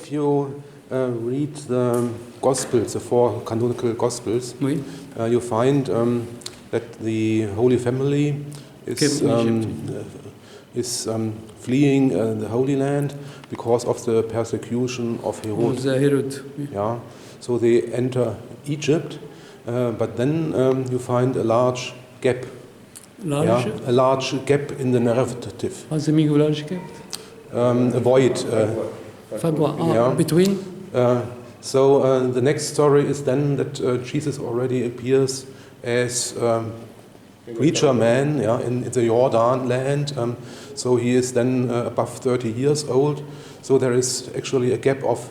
if you read the Gospels, the 4 canonical Gospels, Oui. You find that the Holy Family is fleeing the Holy Land because of the persecution of Herod. Herod. Yeah, so they enter Egypt, but then you find a large gap. Large? Yeah, a large gap in the narrative. What's the meaning of large gap? A void. Yeah. Between? So the next story is then that Jesus already appears as preacher man, yeah, in the Jordan land. So he is then above 30 years old. So there is actually a gap of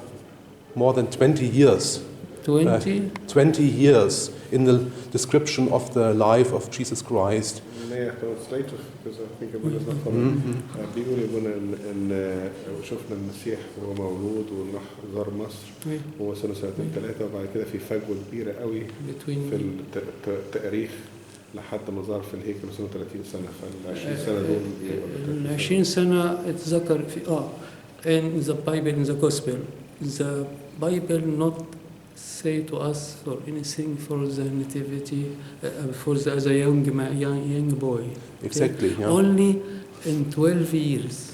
more than 20 years. 20? 20 years in the description of the life of Jesus Christ. It's later because I think أبونا بيقول أبونا إن شفنا المسيح وهو مولود وراح زار مصر وهو سنة 2-3 وبعد كده في فجوة كبيرة قوي في التاريخ لحد ما ظهر في الهيكل سنة 30 سنة فال20 سنة دول 20 سنة اتذكر في in the Bible, in the Gospel. The Bible not say to us or anything for the nativity, as a young boy. Exactly. Okay? Yeah. Only in 12 years.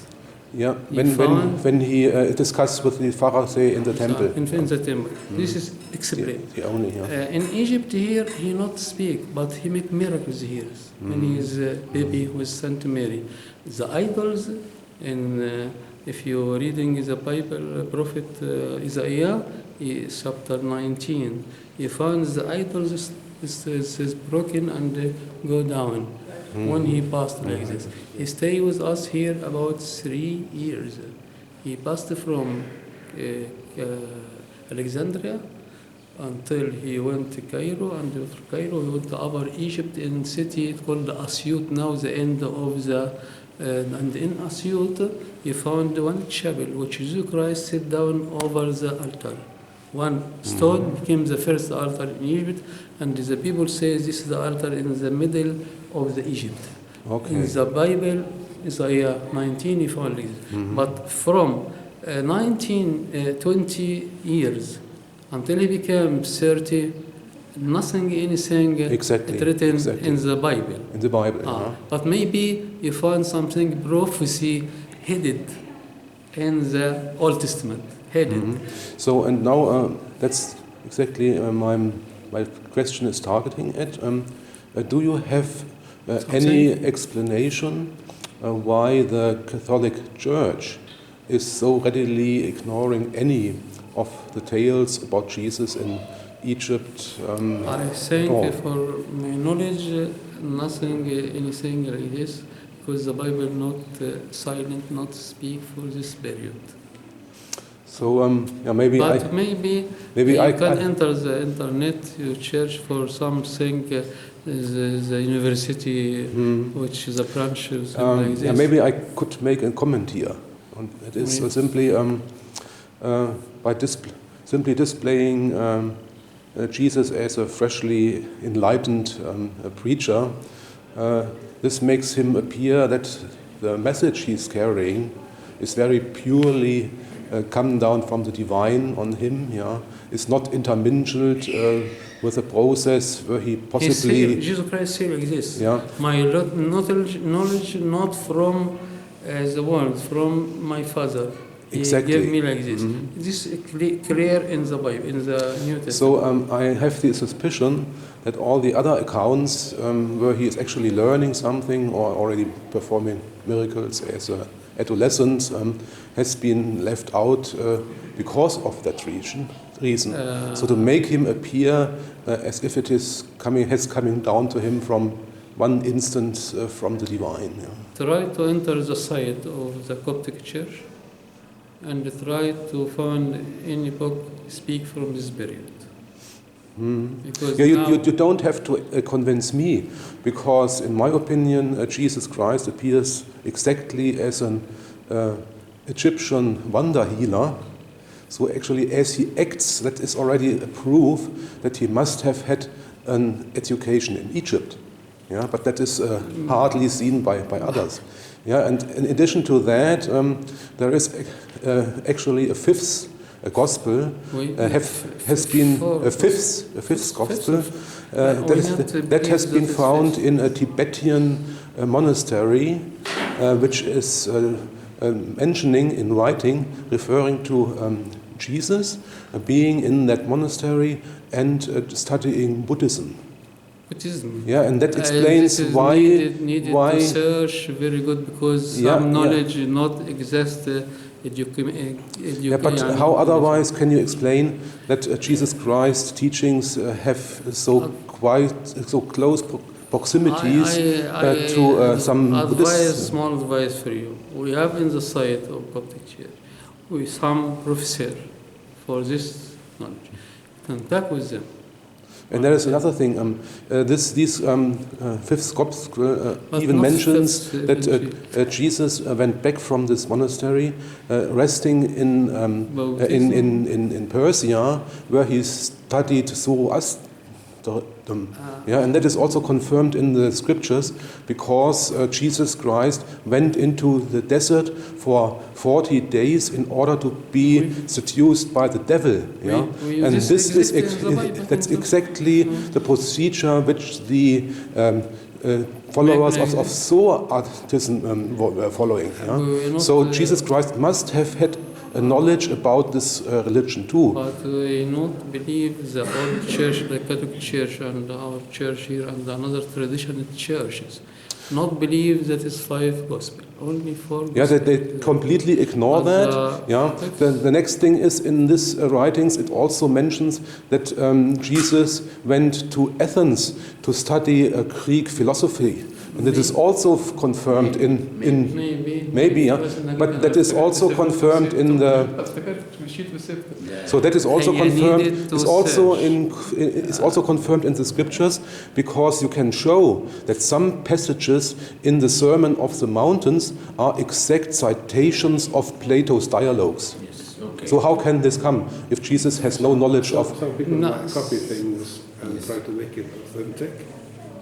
Yeah, when he discussed with the Pharisee in the temple. In the temple. This is explained. The only, yeah. In Egypt here, he not speak, but he make miracles here. When he is a baby who is sent to Mary. The idols, if you're reading the Bible, prophet Isaiah, chapter 19, he finds the idols is broken and go down. When he passed like this. He stayed with us here about 3 years. He passed from Alexandria until he went to Cairo, and after Cairo he went to Upper Egypt in city called Asyut, now the end of the and in Asyut he found one chapel which Jesus Christ sat down over the altar. One stone became the first altar in Egypt, and the people say this is the altar in the middle of the Egypt. Okay. In the Bible, Isaiah 19, he found this. But from 20 years until he became 30, nothing, anything written in the Bible. In the Bible, But maybe you find something prophecy hidden in the Old Testament. So, and now that's exactly my question is targeting at. Do you have any explanation why the Catholic Church is so readily ignoring any of the tales about Jesus in Egypt? I think for my knowledge, anything like this, because the Bible not silent, not speak for this period. So maybe I can enter the internet, you search for something, the university, which is a branch like this. Yeah, maybe I could make a comment here. And it is simply by simply displaying Jesus as a freshly enlightened preacher. This makes him appear that the message he's carrying is very purely come down from the divine on him, is not intermingled with a process where he possibly... Jesus Christ said like this, my knowledge not from the world, from my Father. He gave me like this. This is clear in the Bible, in the New Testament. So I have the suspicion that all the other accounts where he is actually learning something or already performing miracles as an adolescent has been left out because of that reason. So to make him appear as if it is coming down to him from one instance from the divine. Try to enter the site of the Coptic Church and try to find any book speak from this period. Because you don't have to convince me, because in my opinion Jesus Christ appears exactly as an Egyptian wonder healer. So actually as he acts, that is already a proof that he must have had an education in Egypt. But that is hardly seen by others. And in addition to that, there is actually a gospel has been a fifth gospel that has been found in a Tibetan monastery, which is mentioning in writing, referring to Jesus being in that monastery and studying Buddhism. Yeah, and that explains why needed to search very good, because some knowledge not exist. Yeah, but how otherwise can you explain that Jesus Christ's teachings have so close proximities to some Buddhist? Small advice for you. We have in the site of Coptic Church with some professor for this knowledge. Contact with them. And there is another thing. This fifth gospel even mentions that Jesus went back from this monastery, resting in Persia, where he studied Zoroastrianism. Yeah, and that is also confirmed in the scriptures, because Jesus Christ went into the desert for 40 days in order to be seduced by the devil. Yeah, and that's exactly the procedure which the followers of Zoroastrianism were following. Yeah? So Jesus Christ must have had a knowledge about this religion too. But we not believe the old church, the Catholic Church, and our church here, and another traditional churches. Not believe that it's 5 gospel, only 4 gospel. Yeah, they completely ignore that. Yeah. The next thing is, in these writings, it also mentions that Jesus went to Athens to study Greek philosophy. And it is also confirmed maybe, yeah. But that is also confirmed in the. So that is also confirmed. Is also confirmed in the scriptures, because you can show that some passages in the Sermon of the Mountains are exact citations of Plato's dialogues. Yes, okay. So how can this come if Jesus has no knowledge of? Some people might copy things and try to make it authentic.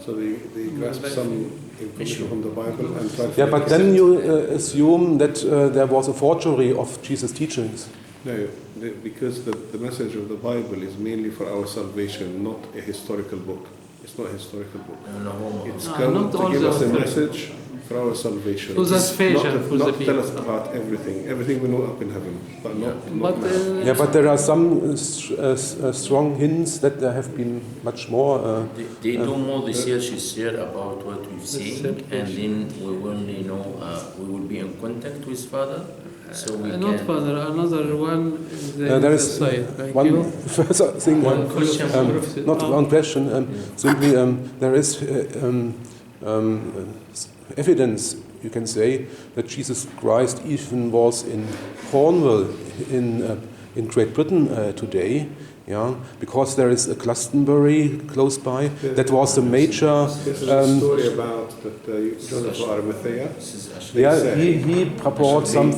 So they grasp some information from the Bible and try to. Yeah, but then you assume that there was a forgery of Jesus' teachings. No, because the message of the Bible is mainly for our salvation, not a historical book. It's not a historical book. It's come to give us a message for our salvation. To not tell us about everything. Everything we know up in heaven, but not now. Yeah, but there are some strong hints that there have been much more. They do more researches here about what we've seen, and then we will know. We will be in contact with Father. So we not can. Father, another one. There is one further thing. Not one question. Simply, there is evidence, you can say, that Jesus Christ even was in Cornwall in Great Britain today. Yeah, because there is a Glastonbury close by. That was the major. This is a story about that Joseph of Arimathea. Yeah, he brought some